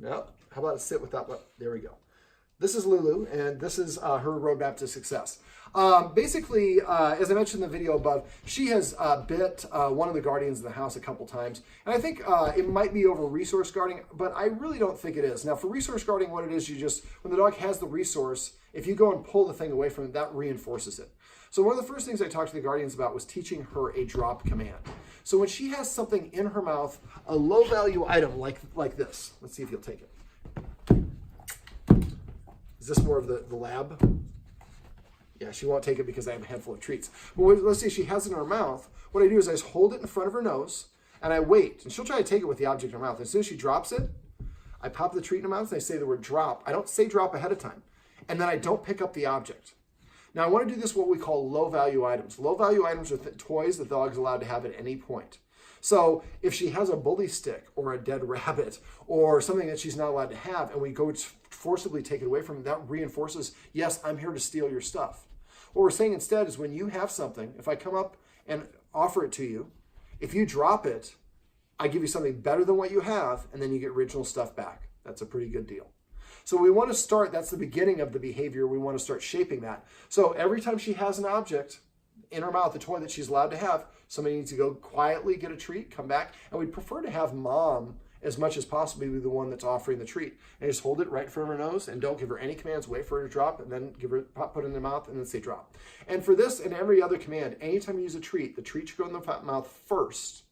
No. How about a sit without, there we go. This is Lulu, and this is her roadmap to success. Basically, as I mentioned in the video above, she has bit one of the guardians in the house a couple times. And I think it might be over resource guarding, but I really don't think it is. Now, for resource guarding, what it is, you just, when the dog has the resource, if you go and pull the thing away from it, that reinforces it. So one of the first things I talked to the guardians about was teaching her a drop command. So when she has something in her mouth, a low-value item like this, let's see if you'll take it. Is this more of the lab? Yeah, she won't take it because I have a handful of treats. But let's say she has it in her mouth. What I do is I just hold it in front of her nose, and I wait. And she'll try to take it with the object in her mouth. As soon as she drops it, I pop the treat in her mouth, and I say the word drop. I don't say drop ahead of time. And then I don't pick up the object. Now, I want to do this what we call low-value items. Low-value items are toys that the dog is allowed to have at any point. So if she has a bully stick or a dead rabbit or something that she's not allowed to have, and we go forcibly take it away from her, that reinforces, yes, I'm here to steal your stuff. What we're saying instead is when you have something, if I come up and offer it to you, if you drop it, I give you something better than what you have, and then you get original stuff back. That's a pretty good deal. So we want to start, that's the beginning of the behavior. We want to start shaping that. So every time she has an object in her mouth, a toy that she's allowed to have, somebody needs to go quietly get a treat, come back, and we'd prefer to have mom as much as possible be the one that's offering the treat. And just hold it right in front of her nose and don't give her any commands. Wait for her to drop and then give her, put it in the mouth and then say drop. And for this and every other command, anytime you use a treat, the treat should go in the mouth first.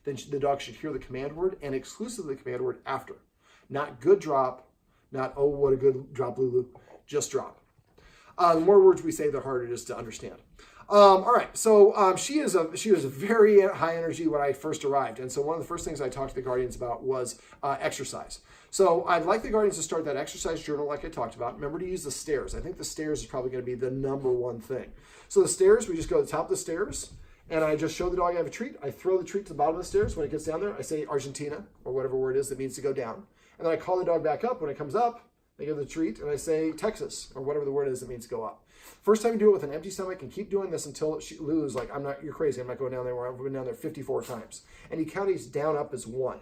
Then the dog should hear the command word and exclusively the command word after. Not good drop, not, oh, what a good drop, Lulu, just drop. The more words we say, the harder it is to understand. All right, so she was a very high energy when I first arrived. And so one of the first things I talked to the guardians about was exercise. So I'd like the guardians to start that exercise journal like I talked about. Remember to use the stairs. I think the stairs is probably going to be the #1 thing. So the stairs, we just go to the top of the stairs, and I just show the dog I have a treat. I throw the treat to the bottom of the stairs. When it gets down there, I say Argentina, or whatever word it is that means to go down. And then I call the dog back up. When it comes up, I give the treat, and I say Texas, or whatever the word is that means to go up. First time you do it with an empty stomach, and keep doing this until Lulu's like, you're crazy, I'm not going down there. I've been down there 54 times. And you count these down up as 1.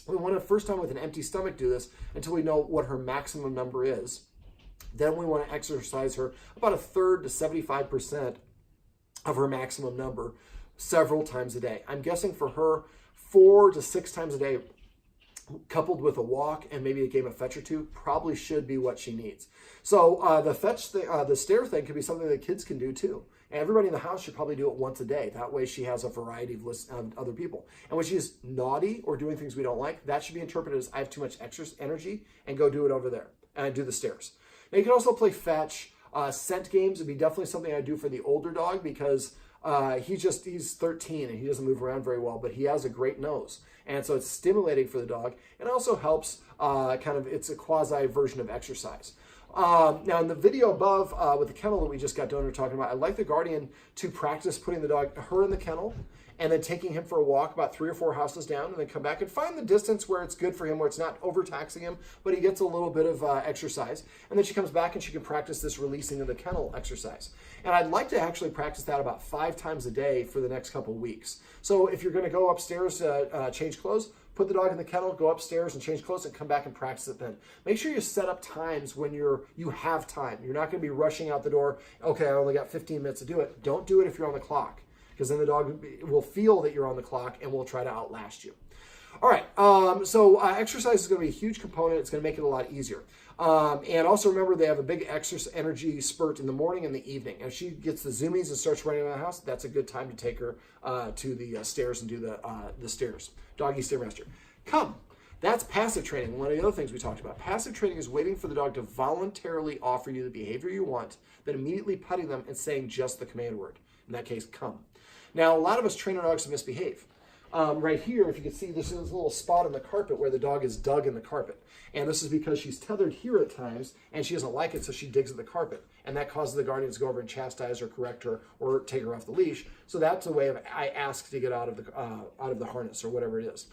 We want to, first time with an empty stomach, do this until we know what her maximum number is. Then we want to exercise her about 1/3 to 75% of her maximum number several times a day. I'm guessing for her, 4 to 6 times a day, coupled with a walk and maybe a game of fetch or two, probably should be what she needs. So the stair thing could be something that kids can do too. And everybody in the house should probably do it once a day. That way she has a variety of other people. And when she's naughty or doing things we don't like, that should be interpreted as I have too much extra energy and go do it over there. And I do the stairs. Now you can also play fetch. Scent games would be definitely something I do for the older dog because he's 13 and he doesn't move around very well, but he has a great nose. And so it's stimulating for the dog. And also helps it's a quasi version of exercise. Now in the video above with the kennel that we just got done talking about, I'd like the guardian to practice putting her in the kennel and then taking him for a walk about 3 or 4 houses down and then come back and find the distance where it's good for him, where it's not overtaxing him, but he gets a little bit of exercise. And then she comes back and she can practice this releasing of the kennel exercise. And I'd like to actually practice that about 5 times a day for the next couple weeks. So if you're going to go upstairs to change clothes, put the dog in the kennel, go upstairs and change clothes and come back and practice it then. Make sure you set up times when you have time. You're not going to be rushing out the door. Okay, I only got 15 minutes to do it. Don't do it if you're on the clock, because then the dog will feel that you're on the clock and will try to outlast you. All right, so exercise is going to be a huge component. It's going to make it a lot easier. And also remember, they have a big exercise energy spurt in the morning and the evening. And if she gets the zoomies and starts running around the house, that's a good time to take her to the stairs and do the stairs. Doggy Stairmaster. Come. That's passive training. One of the other things we talked about. Passive training is waiting for the dog to voluntarily offer you the behavior you want, then immediately putting them and saying just the command word. In that case, come. Now, a lot of us train our dogs to misbehave. Right here, if you can see, this is a little spot on the carpet where the dog is dug in the carpet. And this is because she's tethered here at times, and she doesn't like it, so she digs at the carpet. And that causes the guardians to go over and chastise or correct her or take her off the leash. So that's a way of, I ask to get out of the harness or whatever it is.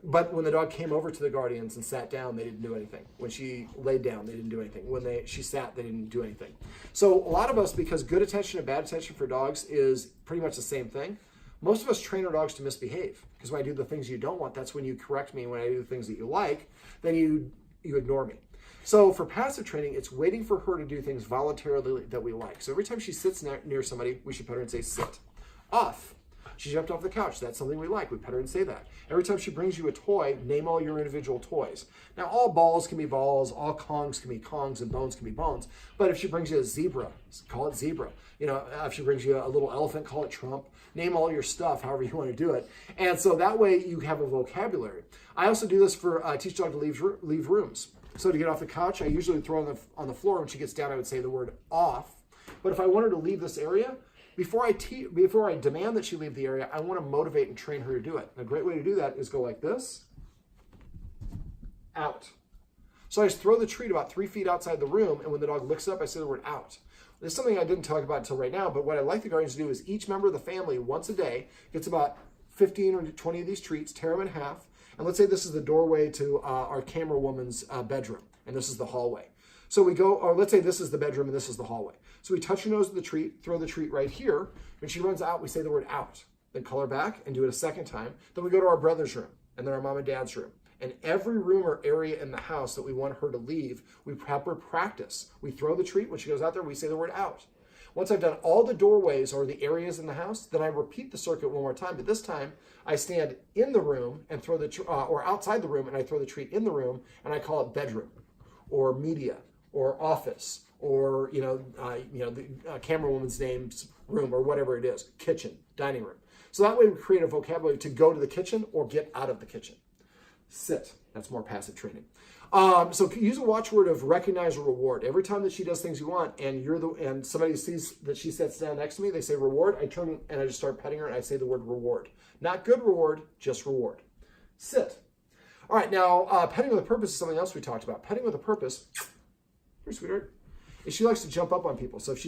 But when the dog came over to the guardians and sat down, they didn't do anything. When she laid down, they didn't do anything. When she sat, they didn't do anything. So a lot of us, because good attention and bad attention for dogs is pretty much the same thing, Most of us train our dogs to misbehave because when I do the things you don't want, that's when you correct me. When I do the things that you like, then you ignore me. So for passive training, it's waiting for her to do things voluntarily that we like. So every time she sits near somebody, we should pet her and say, sit. Off. She jumped off the couch. That's something we like. We pet her and say that. Every time she brings you a toy, name all your individual toys. Now, all balls can be balls, all Kongs can be Kongs, and bones can be bones. But if she brings you a zebra, call it zebra. You know, if she brings you a little elephant, call it Trump. Name all your stuff, however you want to do it. And so that way you have a vocabulary. I also do this for teach dog to leave rooms. So to get off the couch, I usually throw her on the floor. When she gets down, I would say the word off. But if I want her to leave this area, before I demand that she leave the area, I want to motivate and train her to do it. And a great way to do that is go like this, out. So I just throw the treat about 3 feet outside the room, and when the dog licks it up, I say the word out. This is something I didn't talk about until right now, but what I like the guardians to do is each member of the family once a day gets about 15 or 20 of these treats, tear them in half, and let's say this is the doorway to our camera woman's bedroom, and this is the hallway. So we go, or let's say this is the bedroom and this is the hallway. So we touch her nose with the treat, throw the treat right here. When she runs out, we say the word out. Then call her back and do it a second time. Then we go to our brother's room and then our mom and dad's room. And every room or area in the house that we want her to leave, we have her practice. We throw the treat. When she goes out there, we say the word out. Once I've done all the doorways or the areas in the house, then I repeat the circuit one more time. But this time, I stand in the room and throw the or outside the room, and I throw the treat in the room, and I call it bedroom, or media, or office, or the camera woman's name's room, or whatever it is, kitchen, dining room. So that way we create a vocabulary to go to the kitchen or get out of the kitchen. Sit. That's more passive training. So use a watchword of recognize or reward. Every time that she does things you want, and somebody sees that she sits down next to me, they say reward. I turn and I just start petting her, and I say the word reward. Not good reward, just reward. Sit. All right, now petting with a purpose is something else we talked about. Petting with a purpose. Here, sweetheart. She likes to jump up on people. So let's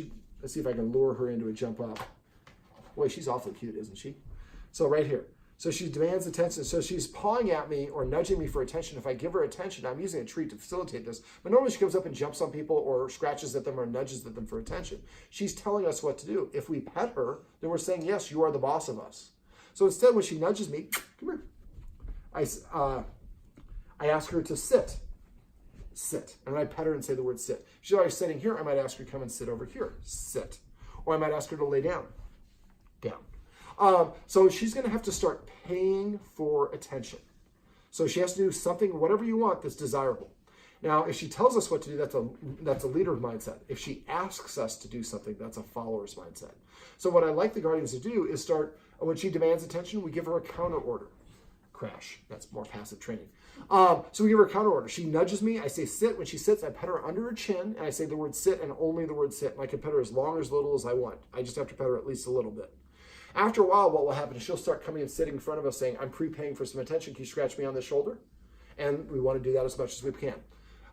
see if I can lure her into a jump up. Boy, she's awfully cute, isn't she? So right here. So she demands attention. So she's pawing at me or nudging me for attention. If I give her attention, I'm using a treat to facilitate this. But normally she comes up and jumps on people or scratches at them or nudges at them for attention. She's telling us what to do. If we pet her, then we're saying, yes, you are the boss of us. So instead, when she nudges me, come here. I ask her to sit. Sit. And I pet her and say the word sit. If she's already sitting here, I might ask her to come and sit over here. Sit. Or I might ask her to lay down. Down. So she's going to have to start paying for attention. So she has to do something, whatever you want, that's desirable. Now, if she tells us what to do, that's a leader mindset. If she asks us to do something, that's a follower's mindset. So what I like the guardians to do is start, when she demands attention, we give her a counter order. Crash. That's more passive training. So we give her a counter order. She nudges me. I say sit. When she sits, I pet her under her chin, and I say the word sit and only the word sit. And I can pet her as long or as little as I want. I just have to pet her at least a little bit. After a while, what will happen is she'll start coming and sitting in front of us saying, I'm prepaying for some attention. Can you scratch me on the shoulder? And we want to do that as much as we can.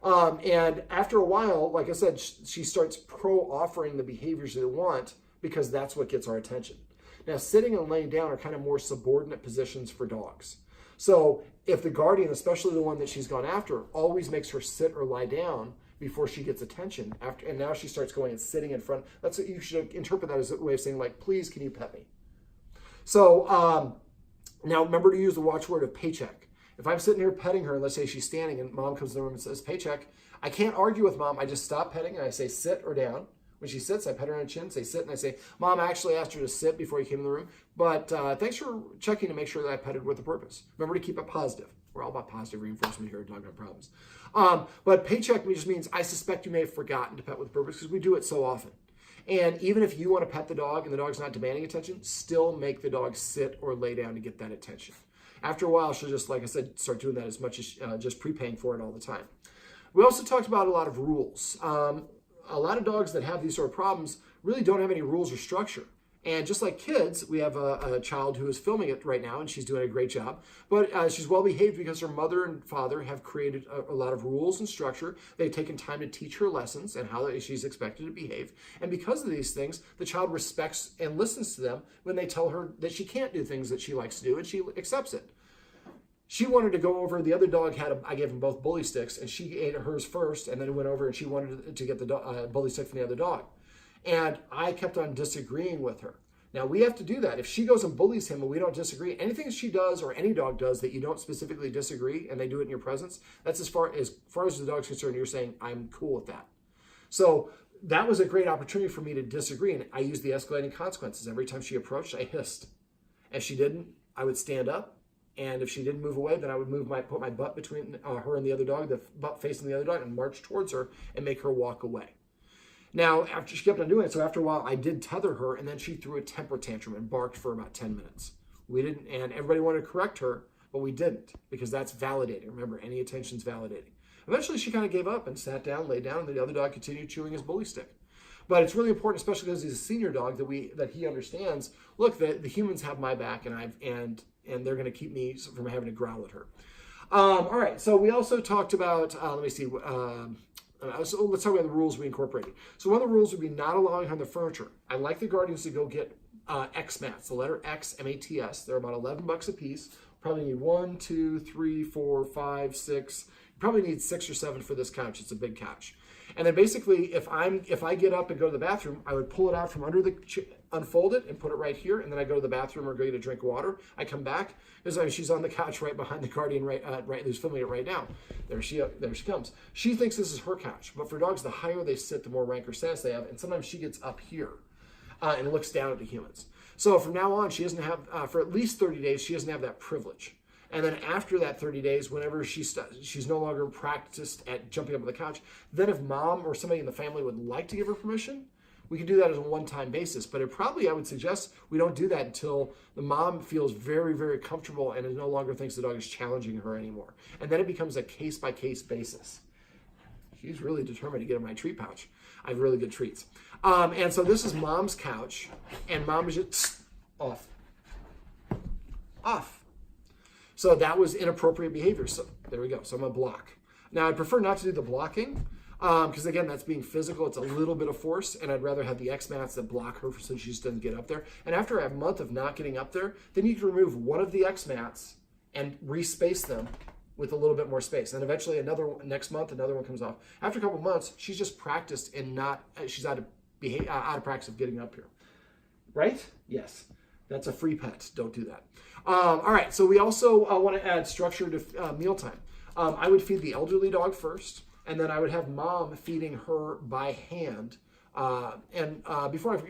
And after a while, like I said, she starts offering the behaviors they want because that's what gets our attention. Now, sitting and laying down are kind of more subordinate positions for dogs. So if the guardian, especially the one that she's gone after, always makes her sit or lie down before she gets attention, and now she starts going and sitting in front, that's what you should interpret that as a way of saying, like, please, can you pet me? So now remember to use the watchword of paycheck. If I'm sitting here petting her, and let's say she's standing and mom comes in the room and says, paycheck, I can't argue with mom. I just stop petting and I say sit or down. When she sits, I pet her on the chin, say sit, and I say, Mom, I actually asked her to sit before you came in the room, but thanks for checking to make sure that I petted with a purpose. Remember to keep it positive. We're all about positive reinforcement here at Dog Got Problems. But paycheck just means I suspect you may have forgotten to pet with purpose because we do it so often. And even if you want to pet the dog and the dog's not demanding attention, still make the dog sit or lay down to get that attention. After a while, she'll just, like I said, start doing that as much as just prepaying for it all the time. We also talked about a lot of rules. A lot of dogs that have these sort of problems really don't have any rules or structure. And just like kids, we have a child who is filming it right now, and she's doing a great job. But she's well behaved because her mother and father have created a lot of rules and structure. They've taken time to teach her lessons and how she's expected to behave. And because of these things, the child respects and listens to them when they tell her that she can't do things that she likes to do, and she accepts it. She wanted to go over, the other dog I gave him both bully sticks, and she ate hers first, and then went over and she wanted to get the bully stick from the other dog. And I kept on disagreeing with her. Now, we have to do that. If she goes and bullies him and we don't disagree, anything she does or any dog does that you don't specifically disagree and they do it in your presence, that's as far as the dog's concerned, you're saying, I'm cool with that. So that was a great opportunity for me to disagree, and I used the escalating consequences. Every time she approached, I hissed. If she didn't, I would stand up, and if she didn't move away, then I would put my butt between her and the other dog, the butt facing the other dog, and march towards her and make her walk away. Now, after she kept on doing it, so after a while, I did tether her, and then she threw a temper tantrum and barked for about 10 minutes. We didn't, and everybody wanted to correct her, but we didn't, because that's validating. Remember, any attention's validating. Eventually, she kind of gave up and sat down, laid down, and the other dog continued chewing his bully stick. But it's really important, especially because he's a senior dog, that he understands, look, the humans have my back, and they're going to keep me from having to growl at her. All right, so we also talked about, so let's talk about the rules we incorporated. So one of the rules would be not allowing on the furniture. I like the guardians to go get X mats, the letter X, M-A-T-S. They're about $11 a piece. Probably need 1, 2, 3, 4, 5, 6. You probably need 6 or 7 for this couch. It's a big couch. And then basically, if I get up and go to the bathroom, I would pull it out from under unfold it and put it right here, and then I go to the bathroom or go get a drink of water. I come back, because she's on the couch right behind the guardian, right who's filming it right now. There she comes. She thinks this is her couch, but for dogs, the higher they sit, the more rank or status they have, and sometimes she gets up here and looks down at the humans. So from now on, she doesn't have, for at least 30 days, she doesn't have that privilege. And then after that 30 days, whenever she's no longer practiced at jumping up on the couch, then if mom or somebody in the family would like to give her permission, we can do that as a one-time basis. But I would suggest we don't do that until the mom feels very, very comfortable and no longer thinks the dog is challenging her anymore. And then it becomes a case-by-case basis. She's really determined to get in my treat pouch. I have really good treats. And so this is mom's couch, and mom is just off. So that was inappropriate behavior. So there we go. So I'm going to block. Now, I prefer not to do the blocking because, again, that's being physical. It's a little bit of force, and I'd rather have the X mats that block her so she just doesn't get up there. And after a month of not getting up there, then you can remove one of the X mats and respace them with a little bit more space. And eventually, next month, another one comes off. After a couple of months, she's just practiced and she's out of practice of getting up here. Right? Yes. That's a free pet. Don't do that. All right, so we also want to add structure to mealtime. I would feed the elderly dog first, and then I would have mom feeding her by hand. Before I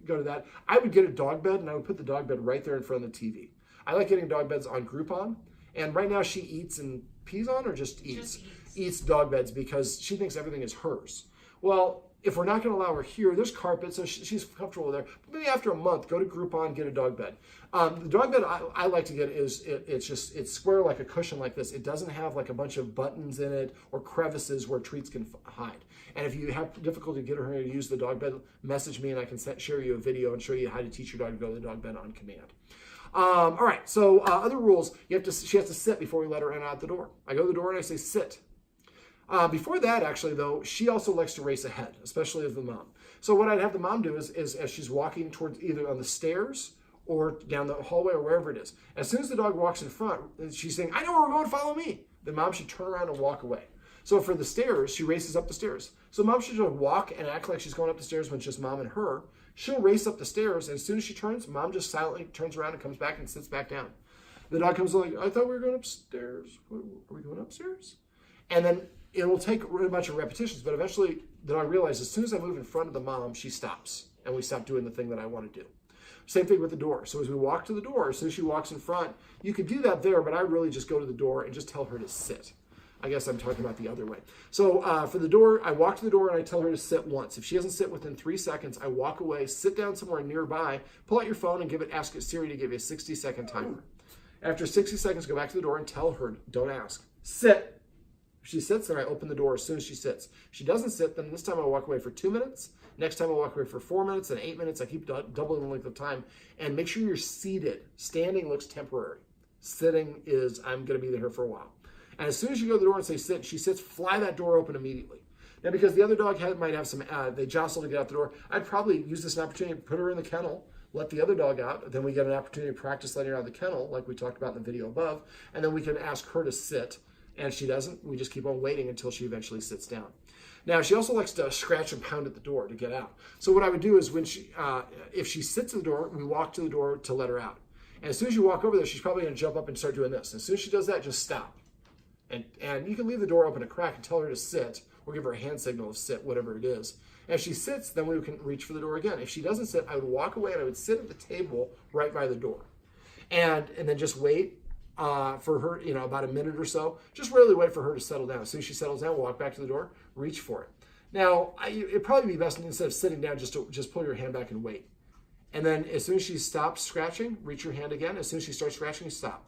go to that, I would get a dog bed, and I would put the dog bed right there in front of the TV. I like getting dog beds on Groupon, and right now she eats and pees on, or just eats? Eats dog beds because she thinks everything is hers. Well, if we're not going to allow her here, there's carpet, so she's comfortable there. But maybe after a month, go to Groupon, get a dog bed. The dog bed I like to get it's square like a cushion like this. It doesn't have like a bunch of buttons in it or crevices where treats can hide. And if you have difficulty getting her to use the dog bed, message me and I can share you a video and show you how to teach your dog to go to the dog bed on command. All right, so other rules, she has to sit before we let her in out the door. I go to the door and I say, sit. Before that, actually, though, she also likes to race ahead, especially as the mom. So what I'd have the mom do is as she's walking towards either on the stairs or down the hallway or wherever it is, as soon as the dog walks in front, she's saying, I know where we're going, follow me. The mom should turn around and walk away. So for the stairs, she races up the stairs. So mom should just walk and act like she's going up the stairs when it's just mom and her. She'll race up the stairs, and as soon as she turns, mom just silently turns around and comes back and sits back down. The dog comes like, I thought we were going upstairs. Are we going upstairs? And then it will take a bunch of repetitions, but eventually the dog realizes as soon as I move in front of the mom, she stops, and we stop doing the thing that I want to do. Same thing with the door. So as we walk to the door, as soon as she walks in front, you could do that there, but I really just go to the door and just tell her to sit. I guess I'm talking about the other way. So for the door, I walk to the door and I tell her to sit once. If she doesn't sit within 3 seconds, I walk away, sit down somewhere nearby, pull out your phone and ask Siri to give you a 60-second timer. After 60 seconds, go back to the door and tell her, don't ask, sit. If she sits, then I open the door as soon as she sits. If she doesn't sit, then this time I walk away for 2 minutes. Next time I walk away for 4 minutes and 8 minutes. I keep doubling the length of time. And make sure you're seated. Standing looks temporary. Sitting is, I'm going to be here for a while. And as soon as you go to the door and say sit, she sits, fly that door open immediately. Now, because the other dog might have some, they jostle to get out the door, I'd probably use this as an opportunity to put her in the kennel, let the other dog out. Then we get an opportunity to practice letting her out of the kennel, like we talked about in the video above. And then we can ask her to sit And if she doesn't, we just keep on waiting until she eventually sits down. Now, she also likes to scratch and pound at the door to get out. So what I would do is when if she sits at the door, we walk to the door to let her out. And as soon as you walk over there, she's probably going to jump up and start doing this. As soon as she does that, just stop. And you can leave the door open a crack and tell her to sit, or give her a hand signal of sit, whatever it is. And if she sits, then we can reach for the door again. If she doesn't sit, I would walk away and I would sit at the table right by the door. And then just wait for her, about a minute or so. Just really wait for her to settle down. As soon as she settles down, walk back to the door, reach for it. Now, it'd probably be best instead of sitting down, just pull your hand back and wait. And then as soon as she stops scratching, reach your hand again. As soon as she starts scratching, stop.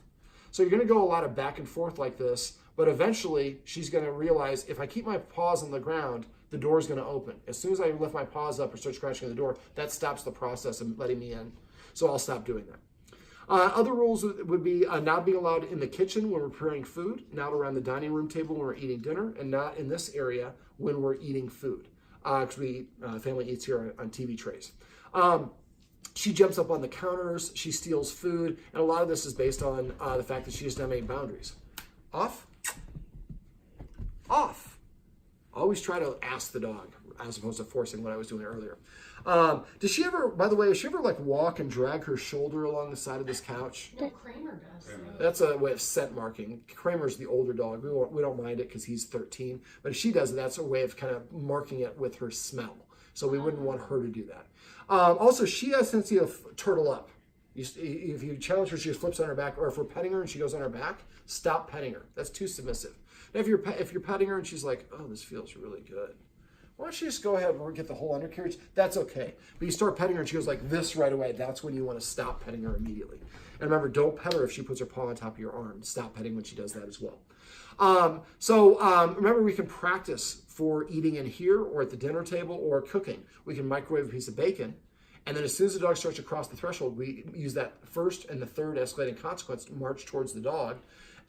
So you're going to go a lot of back and forth like this, but eventually she's going to realize if I keep my paws on the ground, the door is going to open. As soon as I lift my paws up or start scratching at the door, that stops the process of letting me in. So I'll stop doing that. Other rules would be not being allowed in the kitchen when we're preparing food, not around the dining room table when we're eating dinner, and not in this area when we're eating food, because family eats here on TV trays. She jumps up on the counters, she steals food, and a lot of this is based on the fact that she doesn't have any boundaries. Off. Off. Always try to ask the dog as opposed to forcing what I was doing earlier. Does she ever, by the way, does she ever like walk and drag her shoulder along the side of this couch? No, Kramer does. That's a way of scent marking. Kramer's the older dog. We don't mind it because he's 13. But if she does it, that's a way of kind of marking it with her smell. So we wouldn't want her to do that. Also, she has a tendency to turtle up. If you challenge her, she just flips on her back. Or if we're petting her and she goes on her back, stop petting her. That's too submissive. Now, if you're petting her and she's like, oh, this feels really good, why don't you just go ahead and get the whole undercarriage? That's okay. But you start petting her and she goes like this right away. That's when you want to stop petting her immediately. And remember, don't pet her if she puts her paw on top of your arm. Stop petting when she does that as well. Remember, we can practice for eating in here or at the dinner table or cooking. We can microwave a piece of bacon. And then as soon as the dog starts to cross the threshold, we use that first and the third escalating consequence to march towards the dog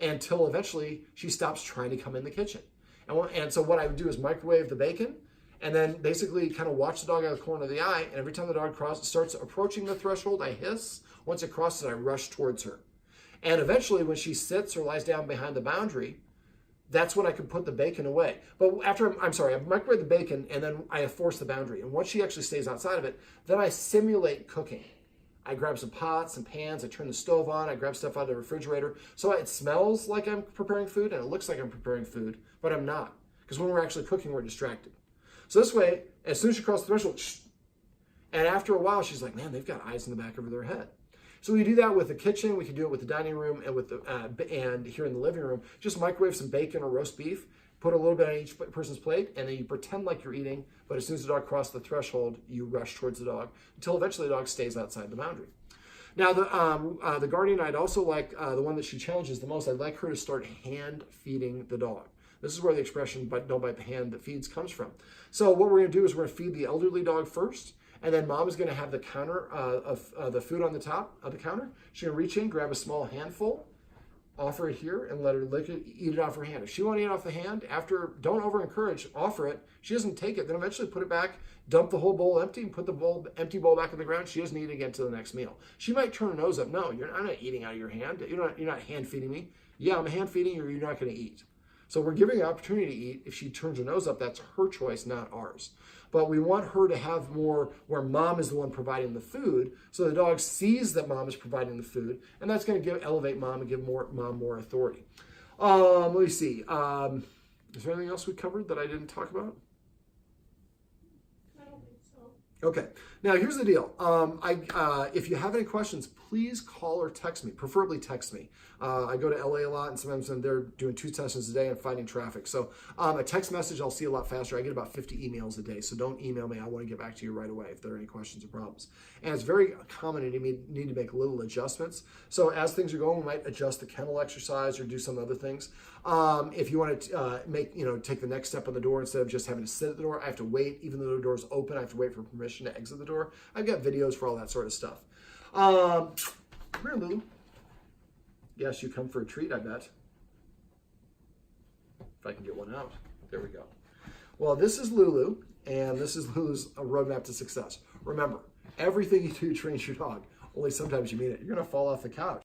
until eventually she stops trying to come in the kitchen. And so what I would do is microwave the bacon, and then basically kind of watch the dog out of the corner of the eye. And every time the dog starts approaching the threshold, I hiss. Once it crosses, I rush towards her. And eventually, when she sits or lies down behind the boundary, that's when I can put the bacon away. But after, I microwave the bacon, and then I force the boundary. And once she actually stays outside of it, then I simulate cooking. I grab some pots and pans, I turn the stove on, I grab stuff out of the refrigerator. So it smells like I'm preparing food, and it looks like I'm preparing food, but I'm not. Because when we're actually cooking, we're distracted. So this way, as soon as she crosses the threshold, shh, and after a while, she's like, man, they've got eyes in the back of their head. So we do that with the kitchen, we can do it with the dining room, and and here in the living room. Just microwave some bacon or roast beef, put a little bit on each person's plate, and then you pretend like you're eating, but as soon as the dog crosses the threshold, you rush towards the dog until eventually the dog stays outside the boundary. Now, the guardian, I'd also like, the one that she challenges the most, I'd like her to start hand feeding the dog. This is where the expression, don't bite the hand that feeds, comes from. So what we're going to do is we're going to feed the elderly dog first, and then mom is going to have the counter of the food on the top of the counter. She's going to reach in, grab a small handful, offer it here, and let her lick it, eat it off her hand. If she won't eat it off the hand, don't over-encourage, offer it. She doesn't take it, then eventually put it back, dump the whole bowl empty, and put the empty bowl back on the ground. She doesn't eat it again until the next meal. She might turn her nose up. No, I'm not eating out of your hand. You're not hand feeding me. Yeah, I'm hand feeding you, or you're not going to eat. So we're giving her an opportunity to eat. If she turns her nose up, that's her choice, not ours. But we want her to have more where mom is the one providing the food, so the dog sees that mom is providing the food, and that's going to elevate mom and give mom more authority. Let me see. Is there anything else we covered that I didn't talk about? I don't think so. Okay. Now, here's the deal. If you have any questions, please call or text me, preferably text me. I go to LA a lot, and sometimes they're doing 2 sessions a day and fighting traffic. So a text message, I'll see a lot faster. I get about 50 emails a day, so don't email me. I want to get back to you right away if there are any questions or problems. And it's very common and you need to make little adjustments. So as things are going, we might adjust the kennel exercise or do some other things. If you want to take the next step on the door, instead of just having to sit at the door, I have to wait. Even though the door's open, I have to wait for permission to exit the door. I've got videos for all that sort of stuff. Come here, Lulu. Yes, you come for a treat, I bet. If I can get one out. There we go. Well, this is Lulu, and this is Lulu's roadmap to success. Remember, everything you do trains your dog. Only sometimes you mean it. You're going to fall off the couch.